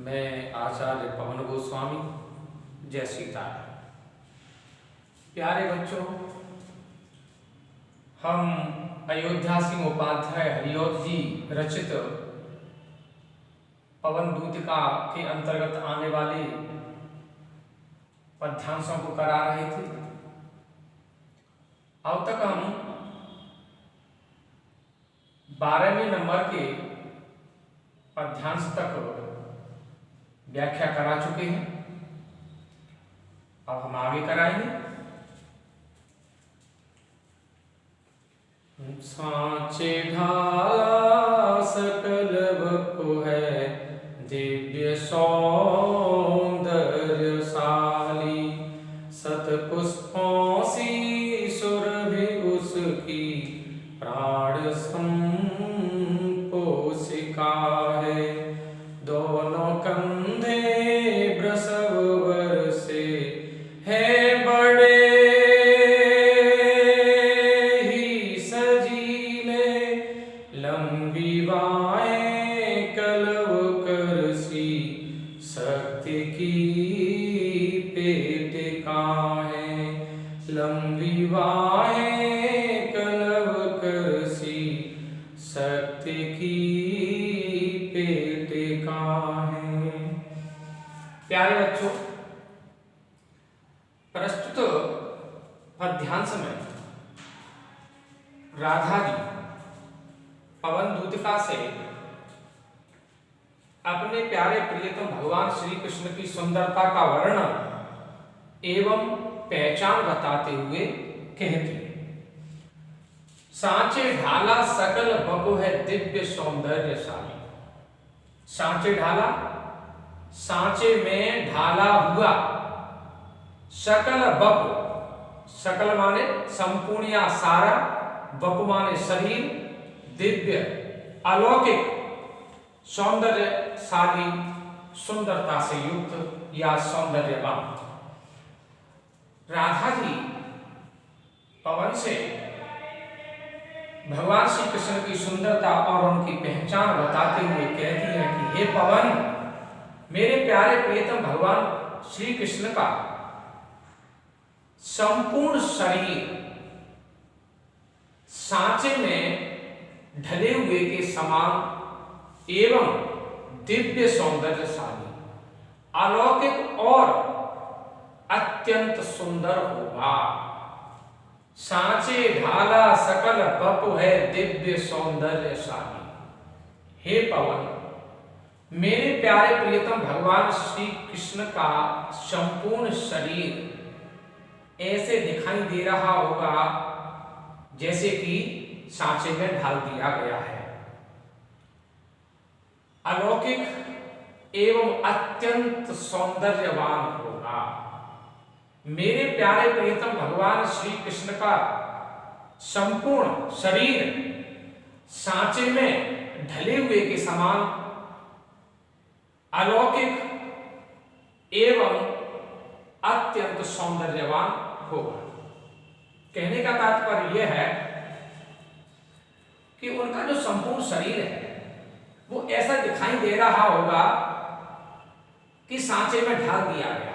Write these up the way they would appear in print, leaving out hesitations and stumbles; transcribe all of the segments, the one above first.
मैं आचार्य पवन गोस्वामी। जय सीताराम। प्यारे बच्चों, हम अयोध्या सिंह उपाध्याय हरिऔध जी रचित पवन दूतिका के अंतर्गत आने वाले पद्यांशों को करा रहे थे। अब तक हम 12वें नंबर के पद्यांश तक व्याख्या करा चुके हैं। अब हम आगे कराएंगे। सांचे ढाला सकल वपु है, दिव्य सौंदर्यशाली, सत पुष्पों सी सुरभि उसकी, प्राण संपोषिका है। दोनों कंधे ब्रसव बरसे, है बड़े ही सजीले, लंबी बाहें कलव करसी, शक्ति की पेटिका है। लंबी बाहें कलव करसी, शक्ति की पेटिका है। प्यारे बच्चों, प्रस्तुत पद्यांश में राधा जी पवन दूतिका से अपने प्यारे प्रियतम भगवान श्री कृष्ण की सुंदरता का वर्णन एवं पहचान बताते हुए कहती है। सांचे ढाला सकल बपु है, दिव्य सौंदर्यशाली। सांचे ढाला, सांचे में ढाला हुआ, सकल बपु, सकल माने संपूर्ण या सारा, बपु माने शरीर, दिव्य अलौकिक सौंदर्यशाली, सुंदरता से युक्त या सौंदर्यवान। राधा जी पवन से भगवान श्री कृष्ण की सुंदरता और उनकी पहचान बताते हुए कहती है कि हे पवन, मेरे प्यारे प्रियतम भगवान श्री कृष्ण का संपूर्ण शरीर सांचे में ढले हुए के समान एवं दिव्य सौंदर्यशाली, अलौकिक और अत्यंत सुंदर होगा। सांचे ढाला सकल बपु है, दिव्य सौंदर्यशाली। हे पवन, मेरे प्यारे प्रियतम भगवान श्री कृष्ण का संपूर्ण शरीर ऐसे दिखाई दे रहा होगा जैसे कि सांचे में ढाल दिया गया है। अलौकिक एवं अत्यंत सौंदर्यवान होगा। मेरे प्यारे प्रियतम भगवान श्री कृष्ण का संपूर्ण शरीर सांचे में ढले हुए के समान अलौकिक एवं अत्यंत सौंदर्यवान होगा। कहने का तात्पर्य यह है कि उनका जो संपूर्ण शरीर है वो ऐसा दिखाई दे रहा होगा कि सांचे में ढाल दिया गया है।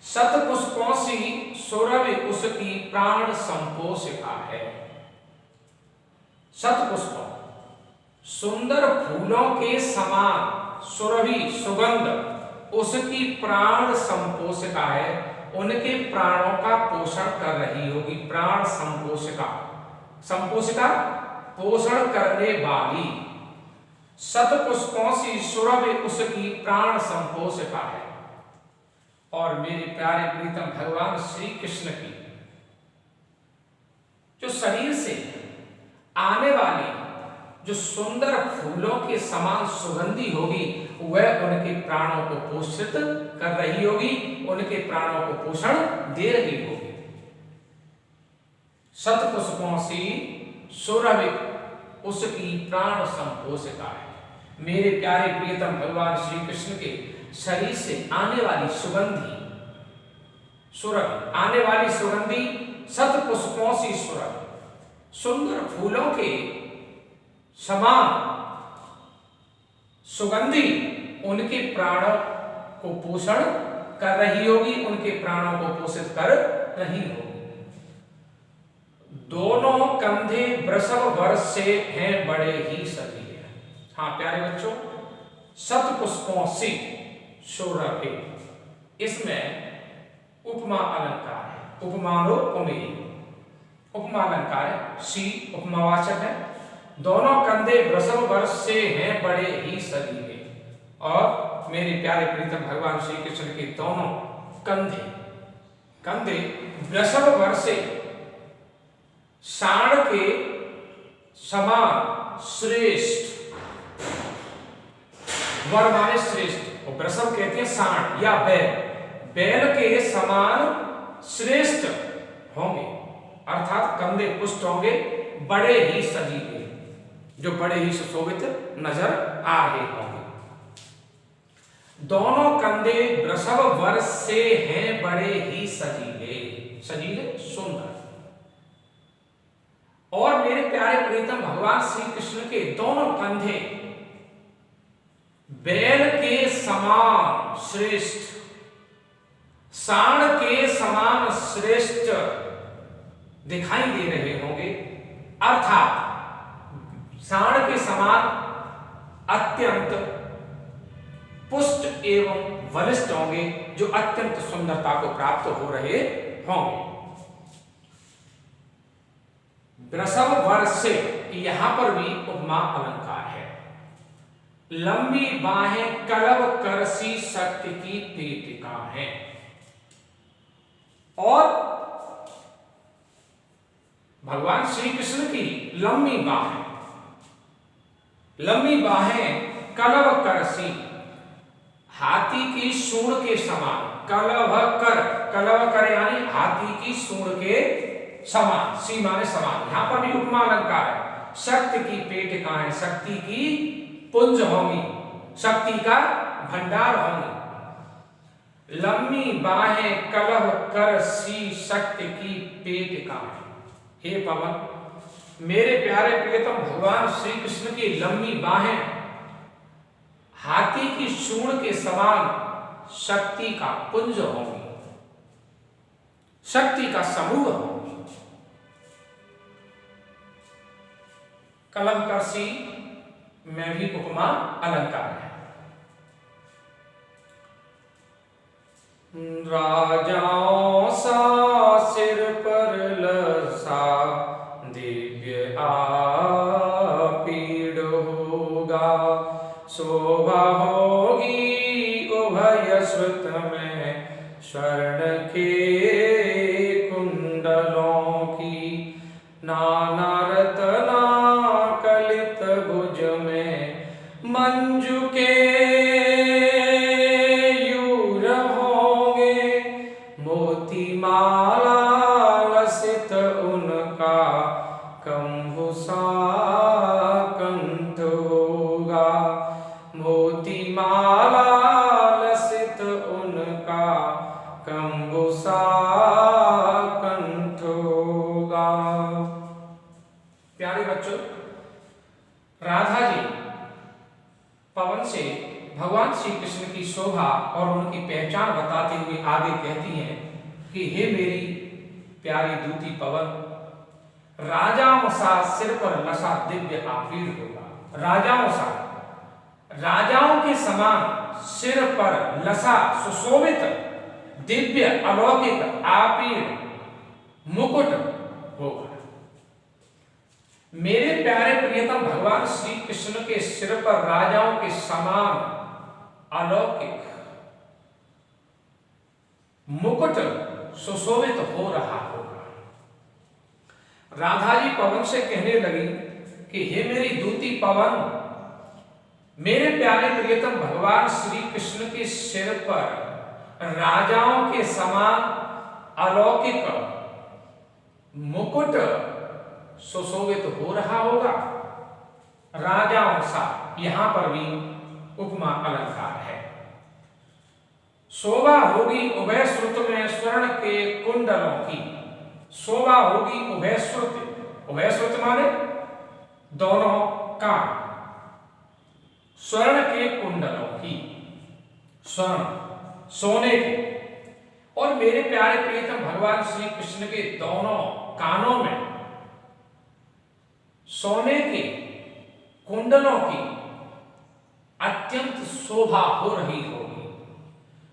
शत पुष्पों सी सुरभि उसकी, प्राण संपोषिका है। शत पुष्पों, सुंदर फूलों के समान सुरभि सुगंध उसकी, प्राण संपोषिका है। उनके प्राणों का पोषण कर रही होगी। प्राण संपोषिका, संपोषिका पोषण करने वाली। शत पुष्पों सी सुरभि उसकी, प्राण संपोषिका है। और मेरे प्यारे प्रीतम भगवान श्री कृष्ण की जो शरीर से आने वाली जो सुंदर फूलों के समान सुगंधी होगी, वह उनके प्राणों को पोषित कर रही होगी, उनके प्राणों को पोषण दे रही होगी। शत पुष्पों सी सुरभि उसकी, प्राण संपोषिका है। मेरे प्यारे प्रियतम भगवान श्री कृष्ण के शरीर से आने वाली सुगंधी, सुरभि, आने वाली सुगंधी शत पुष्पों सी सुरभि, सुंदर फूलों के समान सुगंधी उनके प्राणों को पोषण कर रही होगी, उनके प्राणों को पोषित कर रही होगी। दोनों कंधे वृषभ वर्ष से हैं बड़े ही सजीले। हाँ प्यारे बच्चों, शतपुष्पों से शोरभे, इसमें उपमा अलंकार है। उपमानोपमेय, उपमा अलंकार है, सी उपमावाचक है। दोनों कंधे वृषभ वर्ष से हैं बड़े ही सजीले। और मेरे प्यारे प्रीतम भगवान श्री कृष्ण के दोनों कंधे, कंधे वृषभ वर्ष से साण के समान श्रेष्ठ, वर माने श्रेष्ठ, और वृषभ कहते हैं साण या बैल, बैल के समान श्रेष्ठ होंगे, अर्थात कंधे पुष्ट होंगे, बड़े ही सजीले, जो बड़े ही सुशोभित नजर आ रहे होंगे। दोनों कंधे वृषभ वर्ष से हैं बड़े ही सजीले, सजीले सुंदर। और मेरे प्यारे प्रीतम भगवान श्री कृष्ण के दोनों कंधे बैल के समान श्रेष्ठ, साण के समान श्रेष्ठ दिखाई दे रहे होंगे, अर्थात साण के समान अत्यंत पुष्ट एवं बलिष्ठ होंगे, जो अत्यंत सुंदरता को प्राप्त हो रहे होंगे। वृषभ वर्ष से, यहां पर भी उपमा अलंकार है। लंबी बाहें कलव करसी शक्ति की पेटिका है। और भगवान श्री कृष्ण की लंबी बाहें, लंबी बाहें कलव करसी, हाथी की सूंड के समान, कलव कर, कलव कर यानी हाथी की सूंड के समान, सी माने समान, यहां पर भी उपमा अलंकार है। शक्ति की पेटिकाएं, शक्ति की पुंज होंगी, शक्ति का भंडार होंगे। लंबी बाहें कलव कर सी शक्ति की पेटिकाएं। हे पवन, मेरे प्यारे प्रियतम भगवान श्री कृष्ण की लंबी बाहें हाथी की सूंड के समान शक्ति का पुंज होंगी, शक्ति का समूह होंगी। कलम करसी में भी उपमा अलंकार है। राजाओं सा सिर पर लसा दिव्य पीड़ होगा, शोभा होगी उभय श्रुत में स्वर्ण के कुंडलों की, नाना रत्ना कलित भुज में मंजू के यूर होंगे, मोती माला लसित उनका कंभुसा कंठ होगा, मोती माला लसित उनका कंभुसा कंठ होगा। प्यारे बच्चों, राधा जी पवन से भगवान श्री कृष्ण की शोभा और उनकी पहचान बताते हुए आगे कहती हैं कि हे मेरी प्यारी दूती पवन, राजाओं सा सिर पर लसा दिव्य आभीड़ होगा। राजाओं सा, राजाओं के समान सिर पर लसा सुशोभित दिव्य अलौकिक आभीड़ मुकुट होगा। मेरे प्यारे प्रियतम भगवान श्री कृष्ण के सिर पर राजाओं के समान अलौकिक मुकुट सुशोभित हो रहा होगा। राधा जी पवन से कहने लगी कि हे मेरी दूती पवन, मेरे प्यारे प्रियतम भगवान श्री कृष्ण के सिर पर राजाओं के समान अलौकिक मुकुट सुशोभित हो रहा होगा। राजाओं सा, यहां पर भी उपमा अलंकार है। शोभा होगी उभय श्रुत में स्वर्ण के कुंडलों की, शोभा होगी उभय श्रुत, उभय श्रुत माने दोनों कान, स्वर्ण के कुंडलों की, स्वर्ण सोने के, और मेरे प्यारे प्रियतम भगवान श्री कृष्ण के दोनों कानों में सोने के कुंडलों की अत्यंत शोभा हो रही होगी,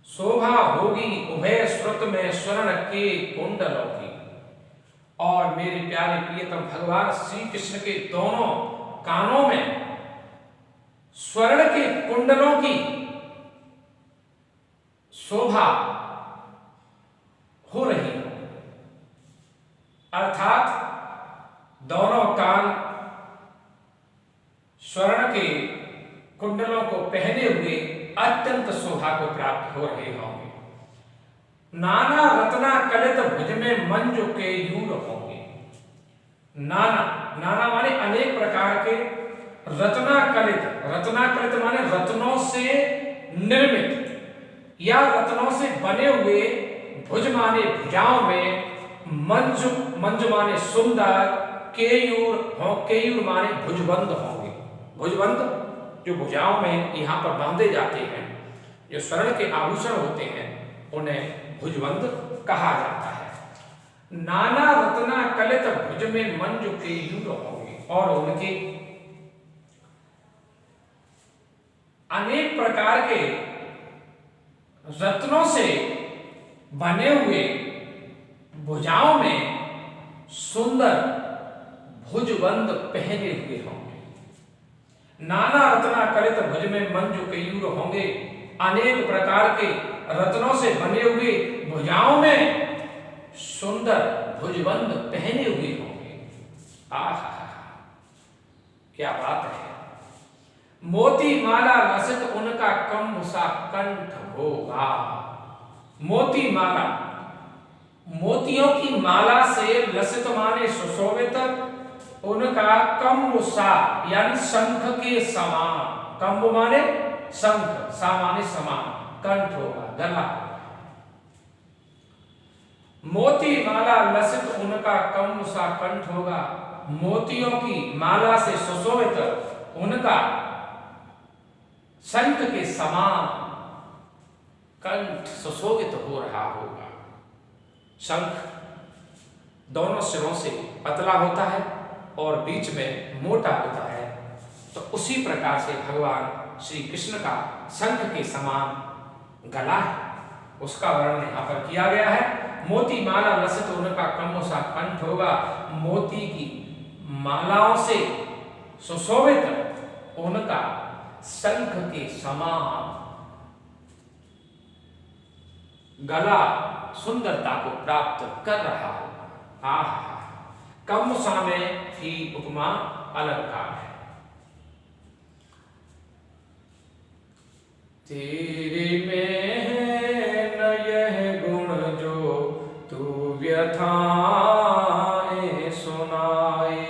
शोभा होगी उभय श्रुत में स्वर्ण के कुंडलों की। और मेरे प्यारे प्रियतम भगवान श्री कृष्ण के दोनों कानों में स्वर्ण के कुंडलों की शोभा हो रही है, अर्थात दोनों कान स्वर्ण के कुंडलों को पहने हुए अत्यंत शोभा को प्राप्त हो रहे होंगे। नाना रत्ना कलित भुज में मंजु के यूर होंगे। नाना, नाना माने अनेक प्रकार के, रत्ना कलित, रत्ना कलित माने रत्नों से निर्मित या रत्नों से बने हुए, भुज माने भुजाओं में, मंजु, मंजु माने सुंदर, केयूर हो, केयूर माने भुजबंद होंगे। भुजबंद जो भुजाओं में यहाँ पर बांधे जाते हैं, जो स्वर्ण के आभूषण होते हैं, उन्हें भुजबंद कहा जाता है। नाना रत्ना कलित भुज में मंजु केयूर होंगे, और उनके अनेक प्रकार के रत्नों से बने हुए भुजाओं में सुंदर भुजबंद पहने हुए होंगे। नाना रत्ना कलित भुज में मंजु केयूर होंगे, अनेक प्रकार के रत्नों से बने हुए भुजाओं में सुंदर भुजबंद पहने हुए होंगे। आहा, क्या बात है। मोती माला लसित उनका कम सा कंठ होगा। मोती माला, मोतियों की माला से लसित माने सुशोभित, उनका कम्ब सा यानी शंख के समान, कम्ब माने शंख, सा माने समान, कंठ होगा, गला। मोती माला लसित उनका कम्ब सा कंठ होगा, मोतियों की माला से सुशोभित उनका शंख के समान कंठ सुशोभित हो रहा होगा। शंख दोनों सिरों से पतला होता है और बीच में मोटा होता है, तो उसी प्रकार से भगवान श्री कृष्ण का शंख के समान गला है, उसका वर्णन यहाँ पर किया गया है। मोती माला लसित उनका कम्ब सा कंठ होगा, मोती की मालाओं से सुशोभित उनका शंख के समान गला सुंदरता को प्राप्त कर रहा होगा। आहा, कम्ब सा में ही उपमा अलंकार है। तेरे में है न यह गुण जो तू व्यथाएं सुनाए,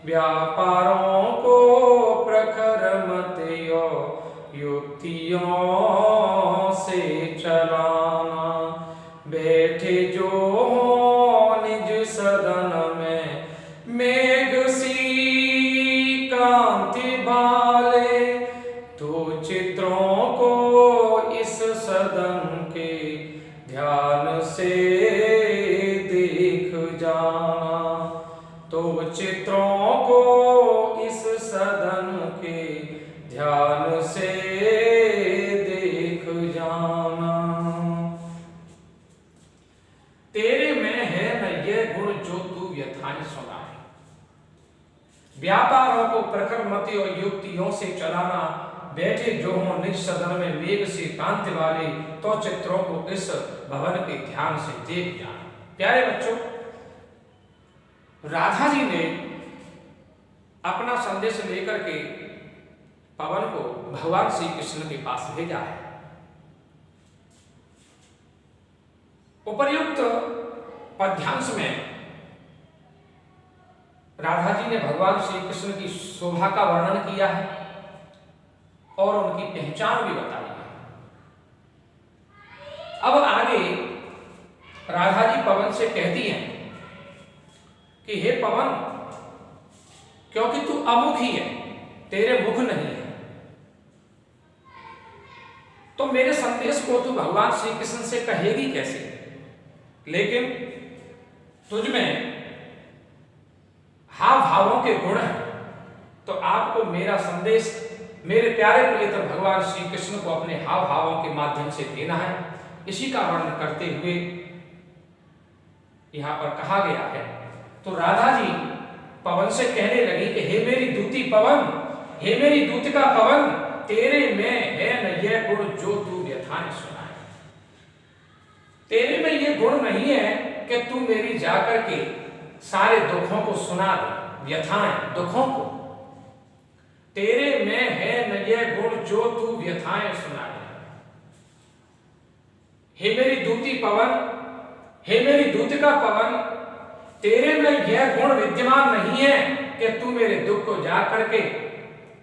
व्यापारों को प्रखर मतियों युक्तियों से चलाना, बैठे जो हो निज सदन में मेघ सी कांति बाले, तो चित्रों को इस सदन के ध्यान से देख जाना, तो चित्रों को इस सदन के ध्यान से देख जाना। तेरे में है न यह गुण जो तू व्यथाएं सुनाए, व्यापारों को प्रखर मति और युक्तियों से चलाना, बैठे जो हो निज सदन में मेघ से कांति वाले, तो चित्रों को इस भवन के ध्यान से देख जाना। प्यारे बच्चों, राधा जी ने अपना संदेश लेकर के पवन को भगवान श्री कृष्ण के पास भेजा है। उपर्युक्त पद्यांश में राधा जी ने भगवान श्री कृष्ण की शोभा का वर्णन किया है और उनकी पहचान भी बताई है। अब आगे राधा जी पवन से कहती हैं कि हे पवन, क्योंकि तू अमुख ही है, तेरे मुख नहीं है, तो मेरे संदेश को तू भगवान श्री कृष्ण से कहेगी कैसे? लेकिन तुझ में हाव भावों के गुण हैं, तो आपको मेरा संदेश मेरे प्यारे प्रियतम भगवान श्री कृष्ण को अपने हाव भावों के माध्यम से देना है। इसी का वर्णन करते हुए यहां पर कहा गया है। तो राधा जी पवन से कहने लगी कि हे मेरी दूती पवन, हे मेरी दूतिका पवन, तेरे में है न यह गुण जो तू व्यथाएं सुनाए। तेरे में यह गुण नहीं है कि तू मेरी जाकर के सारे दुखों को सुना दे, व्यथाएं दुखों को। तेरे में है न यह गुण जो तू व्यथाएं सुनाए। हे मेरी दूती पवन, हे मेरी दूतिका पवन, तेरे में यह गुण विद्यमान नहीं है कि तू मेरे दुख को जा करके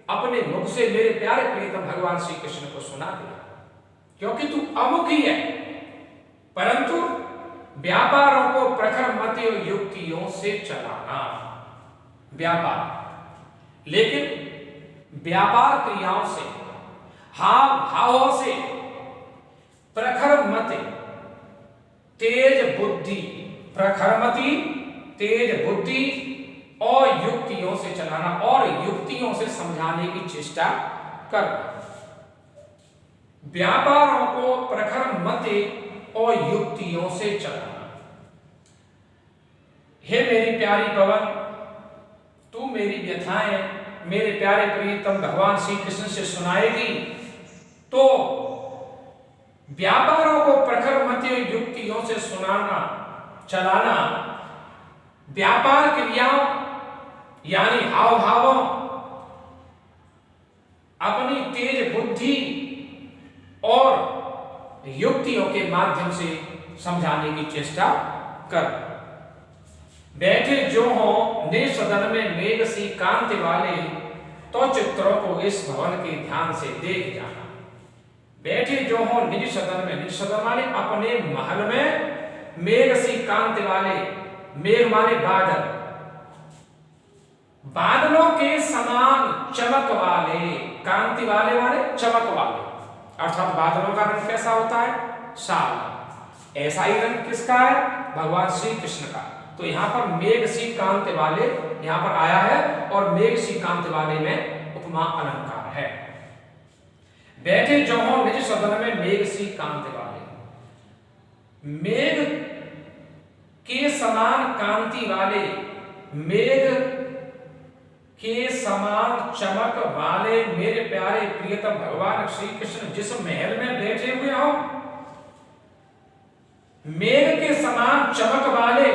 अपने मुख से मेरे प्यारे प्रियतम भगवान श्री कृष्ण को सुना दे, क्योंकि तू अमुखी है। परंतु व्यापारों को प्रखर मति और युक्तियों से चलाना, व्यापार, लेकिन व्यापार क्रियाओं से, हाव भावों से, प्रखर मति, तेज बुद्धि, प्रखर मति, तेज बुद्धि और युक्तियों से चलाना और युक्तियों से समझाने की चेष्टा करना। व्यापारों को प्रखर मति और युक्तियों से चलाना। हे मेरी प्यारी पवन, तू मेरी व्यथाएं मेरे प्यारे प्रियतम भगवान श्री कृष्ण से सुनाएगी, तो व्यापारों को प्रखर मति और युक्तियों से सुनाना, चलाना, व्यापार क्रियाओं यानी हाव भावों, अपनी तेज बुद्धि और युक्तियों के माध्यम से समझाने की चेष्टा कर। बैठे जो हो निज सदन में मेघ सी कांति वाले, तो चित्रों को इस भवन के ध्यान से देख जाना। बैठे जो हो निज सदन में, निज सदन माने अपने महल में, मेघ सी कांति वाले, मेघ माने बादल, बादलों के समान चमक वाले, कांति वाले माने चमक वाले, अर्थात बादलों का रंग कैसा होता है? साल। ऐसा ही रंग किसका है? भगवान श्री कृष्ण का। तो यहाँ पर मेघ सी कांति वाले यहाँ पर आया है और मेघ सी कांति वाले में उपमा अलंकार है। बैठे जो हो निज सदन में मेघ सी कांति वाले, मेघ के समान कांति वाले, मेघ के समान चमक वाले मेरे प्यारे प्रियतम भगवान श्री कृष्ण जिस महल में बैठे हुए हो, मेघ के समान चमक वाले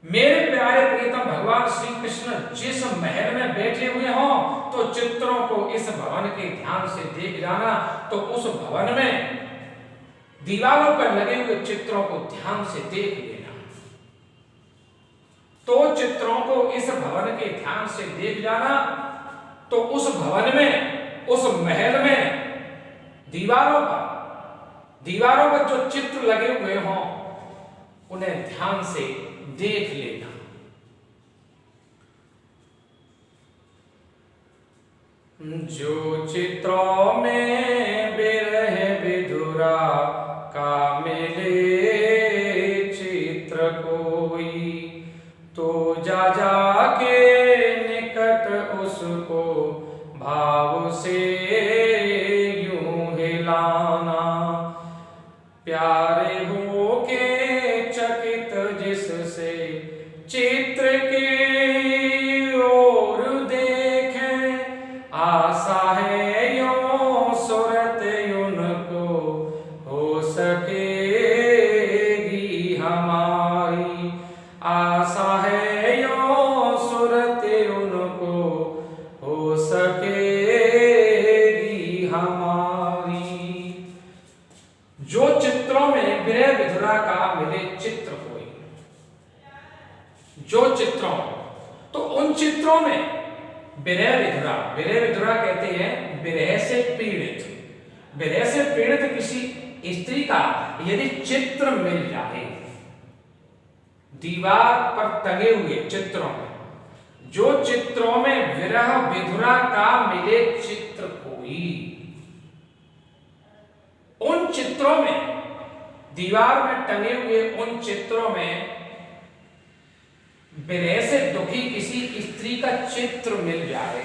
मेरे प्यारे प्रियतम भगवान श्री कृष्ण जिस महल में बैठे हुए हो, तो चित्रों को इस भवन के ध्यान से देख जाना। तो उस भवन में दीवारों पर लगे हुए चित्रों को ध्यान से देख लेना। तो चित्रों को इस भवन के ध्यान से देख जाना, तो उस भवन में, उस महल में दीवारों पर जो चित्र लगे हुए हों उन्हें ध्यान से देख लेना। जो चित्रों में बिरह विधुरा का मिले चित्र कोई, तो जा जा के निकट उसको भाव से यूं हिलाना। प्यारे हो के चकित जिससे चित्र की ओर देखें, आशा है यूं सूरत उनको हो सकेगी हमारी। आशा है यूं सूरत उनको हो सकेगी हमारी। जो चित्रों में विरह विधुरा का मिले चित्र कोई, जो चित्रों, तो उन चित्रों में विरह विधुरा, विरह विधुरा कहते हैं विरह से पीड़ित, विरह से पीड़ित किसी स्त्री का यदि चित्र मिल जाए, दीवार पर टंगे हुए चित्रों में, जो चित्रों में विरह विधुरा का मिले चित्र कोई, चित्रों में, दीवार में टंगे हुए उन चित्रों में विरह से दुखी किसी स्त्री का चित्र मिल जाए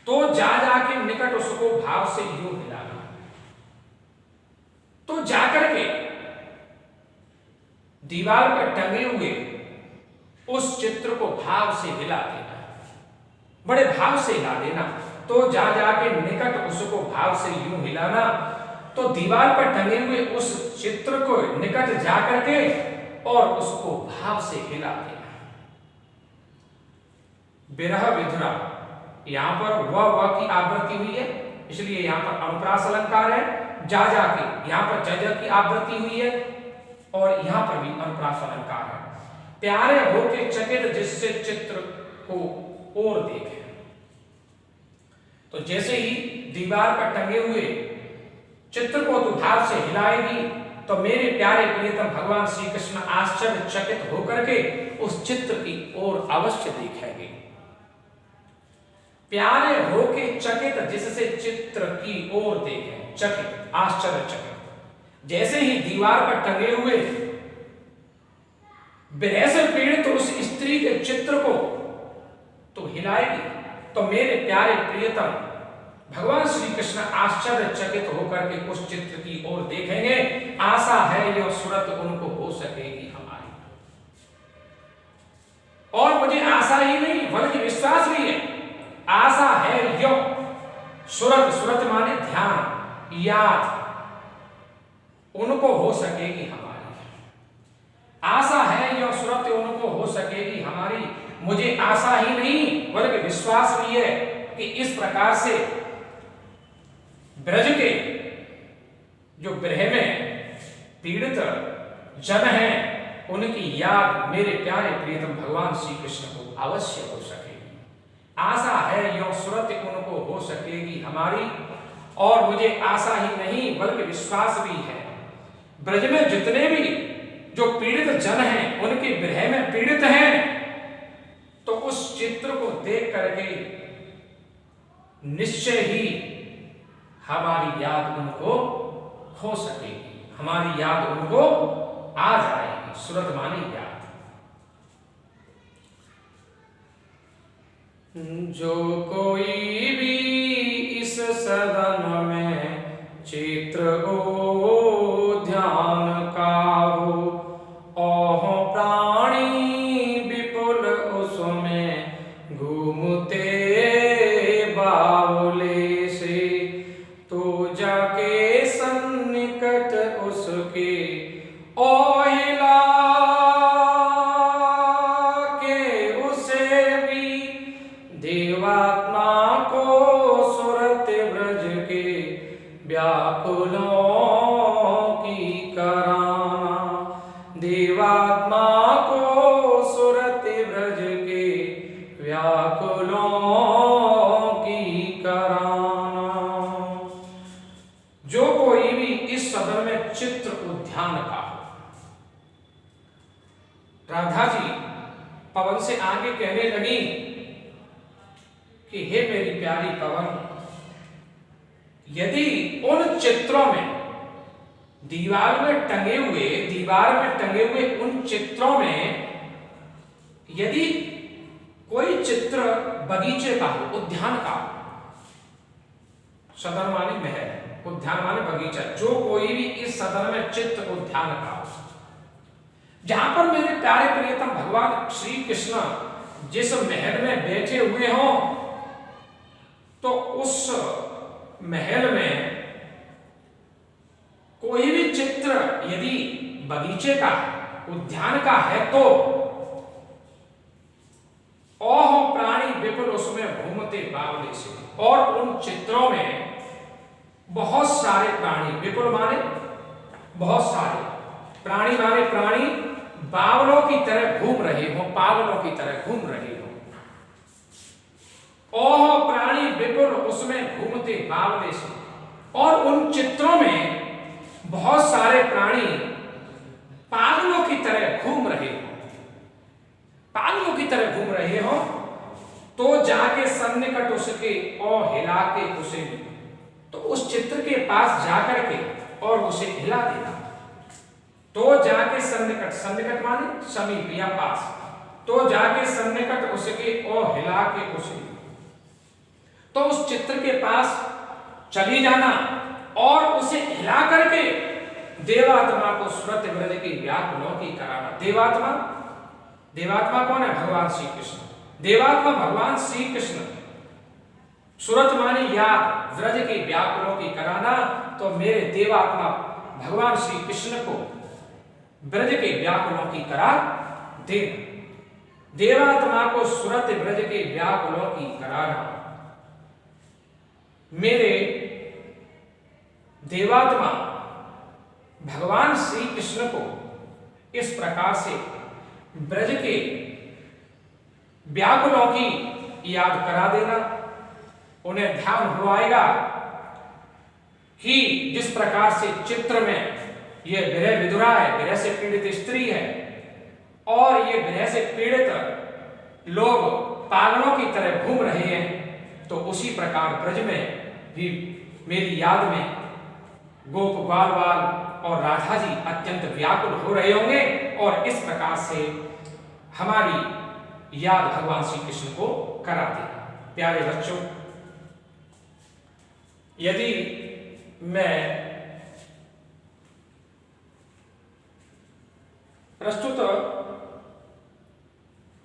तो जा जाके निकट उसको भाव से यूं हिलाना, तो जाकर के दीवार पर टंगे हुए उस चित्र को भाव से हिला देना, बड़े भाव से हिला देना। तो जा जाके निकट उसको भाव से यूं हिलाना, तो दीवार पर टंगे हुए उस चित्र को निकट जाकर के और उसको भाव से हिला देना। विरह विधुरा, यहां पर व की आवृत्ति हुई है, इसलिए यहां पर अनुप्रास अलंकार है। जा जाके यहां पर जज की आवृत्ति हुई है और यहां पर भी अनुप्रास अलंकार है। प्यारे होके चकित जिससे चित्र को और देखे, तो जैसे ही दीवार पर टंगे हुए चित्र को तू भाव से हिलाएगी तो मेरे प्यारे प्रियतम भगवान श्री कृष्ण आश्चर्यचकित होकर के उस चित्र की ओर अवश्य देखेंगे। प्यारे होके चकित जिससे चित्र की ओर देखें, चकित आश्चर्यचकित। जैसे ही दीवार पर टंगे हुए विरह से पीड़ित उस स्त्री के चित्र को तो हिलाएगी तो मेरे प्यारे प्रियतम भगवान श्री कृष्ण आश्चर्यचकित होकर के उस चित्र की ओर देखेंगे। आशा है यह सूरत उनको हो सकेगी हमारी, और मुझे आशा ही नहीं बल्कि विश्वास भी है। आशा है यो सूरत, सूरत माने ध्यान, याद, उनको हो सकेगी हमारी। आशा है यो सूरत उनको हो सकेगी हमारी। मुझे आशा ही नहीं बल्कि विश्वास भी है कि इस प्रकार से ब्रज के जो विरह में पीड़ित जन हैं उनकी याद मेरे प्यारे प्रियतम भगवान श्री कृष्ण को अवश्य हो सकेगी। आशा है यो सूरत उनको हो सकेगी हमारी, और मुझे आशा ही नहीं बल्कि विश्वास भी है। ब्रज में जितने भी जो पीड़ित जन हैं उनके विरह में पीड़ित हैं, तो उस चित्र को देख करके निश्चय ही हमारी याद उनको हो सकेगी, हमारी याद उनको आ जाएगी। सूरत माने याद। जो कोई भी इस सदन में चित्र को ध्यान का हो, ओह प्राणी विपुल उसमें घूमते बावले से, तो जाके सन्निकट उसके ओहिला के उसे भी देवात्मा को सुरत ब्रज के व्याकुलों की कराना। देवात्मा को सुरत ब्रज के व्याकुलों की कराना। जो कोई भी इस सदन में चित्र उद्यान का हो। राधा जी पवन से आगे कहने लगी कि हे मेरी प्यारी पवन, यदि उन चित्रों में दीवार में टंगे हुए उन चित्रों में यदि कोई चित्र बगीचे का हो, उद्यान का हो, सदन माने महल, उद्यान माने बगीचा, जो कोई भी इस सदन में चित्र उद्यान का हो, जहां पर मेरे प्यारे प्रियतम भगवान श्री कृष्ण जिस महल में बैठे हुए हों, तो उस महल में कोई भी चित्र यदि बगीचे का, उद्यान का है, तो ओह प्राणी विपुल उसमें घूमते बावले से, और उन चित्रों में बहुत सारे प्राणी, विपुल माने बहुत सारे, प्राणी माने प्राणी बावलों की तरह घूम रहे हो, पावलों की तरह घूम रहे हो। ओह प्राणी विपुल उसमें घूमते बावले से, और उन चित्रों में बहुत सारे प्राणी पागलों की तरह घूम रहे हो, पागलों की तरह घूम रहे हो। तो जाके सन्निकट उसके और हिला के उसे तो उस चित्र के पास जाकर के और उसे हिला देना। तो जाके सन्निकट, सन्निकट माने समीप या पास, तो जाके सन्निकट उसके और हिला के उसे, तो उस चित्र के पास चली जाना और उसे हिला करके देवात्मा को श्रुति ब्रज की व्याकुलों की कराना। देवात्मा, देवात्मा कौन है? भगवान श्री कृष्ण। देवात्मा भगवान श्री कृष्ण, सुरत माने याद, व्रज की व्याकुलों की कराना। तो मेरे देवात्मा भगवान श्री कृष्ण को ब्रज के व्याकुलों की करा देना। देवात्मा को सुरत ब्रज के व्याकुलों की कराना। मेरे देवात्मा भगवान श्री कृष्ण को इस प्रकार से ब्रज के व्याकुलों की याद करा देना। उन्हें ध्यान हो आएगा कि जिस प्रकार से चित्र में यह विरह विधुरा है, विरह से पीड़ित स्त्री है, और ये विरह से पीड़ित लोग पागलों की तरह घूम रहे हैं, तो उसी प्रकार ब्रज में भी मेरी याद में गोप ग्वाल बाल और राधा जी अत्यंत व्याकुल हो रहे होंगे, और इस प्रकार से हमारी याद भगवान श्री कृष्ण को करा देगा। प्यारे बच्चों, यदि मैं प्रस्तुत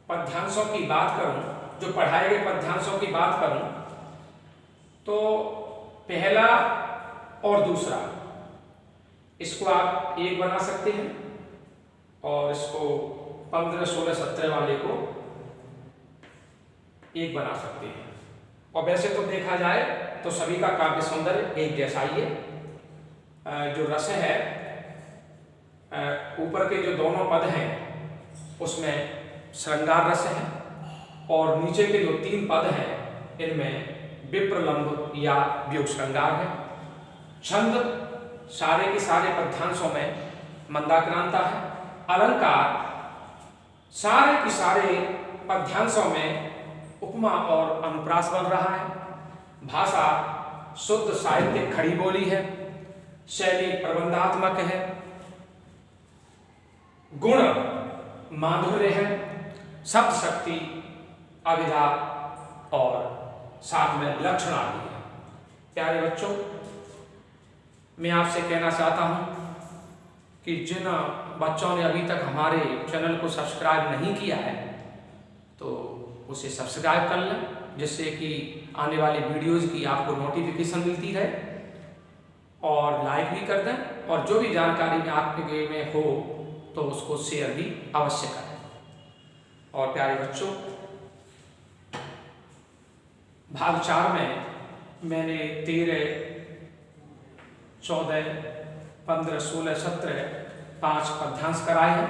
पद्यांशों की बात करूं, जो पढ़ाए गए पद्यांशों की बात करूं, तो पहला और दूसरा, इसको आप एक बना सकते हैं, और इसको 15, 16, 17 वाले को एक बना सकते हैं। और वैसे तो देखा जाए तो सभी का काव्य सौंदर्य एक जैसा ही है। जो रस है, ऊपर के जो दोनों पद हैं उसमें श्रृंगार रस है, और नीचे के जो 3 पद हैं इनमें विप्रलंब या व्योग श्रृंगार है। छंद सारे के सारे पद्यांशों में मंदाक्रांता है। अलंकार सारे के सारे पद्यांशों में उपमा और अनुप्रास बन रहा है। भाषा शुद्ध साहित्यिक खड़ी बोली है। शैली प्रबंधात्मक है। गुण माधुर्य है। शब्द शक्ति, अभिधा और साथ में लक्षण आदि है। प्यारे बच्चों, मैं आपसे कहना चाहता हूं कि जिन बच्चों ने अभी तक हमारे चैनल को सब्सक्राइब नहीं किया है तो उसे सब्सक्राइब कर लें, जिससे कि आने वाली वीडियोज़ की आपको नोटिफिकेशन मिलती रहे, और लाइक भी कर दें, और जो भी जानकारी में आपके में हो तो उसको शेयर भी अवश्य करें। और प्यारे बच्चों, भाग 4 में मैंने 13, 14, 15, 16, 17 5 पद्यांश कराए हैं,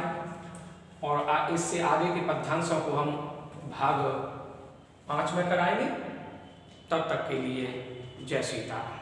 और इससे आगे के पद्यांशों को हम भाग 5 में कराएंगे। तब तक के लिए जय सीता राम।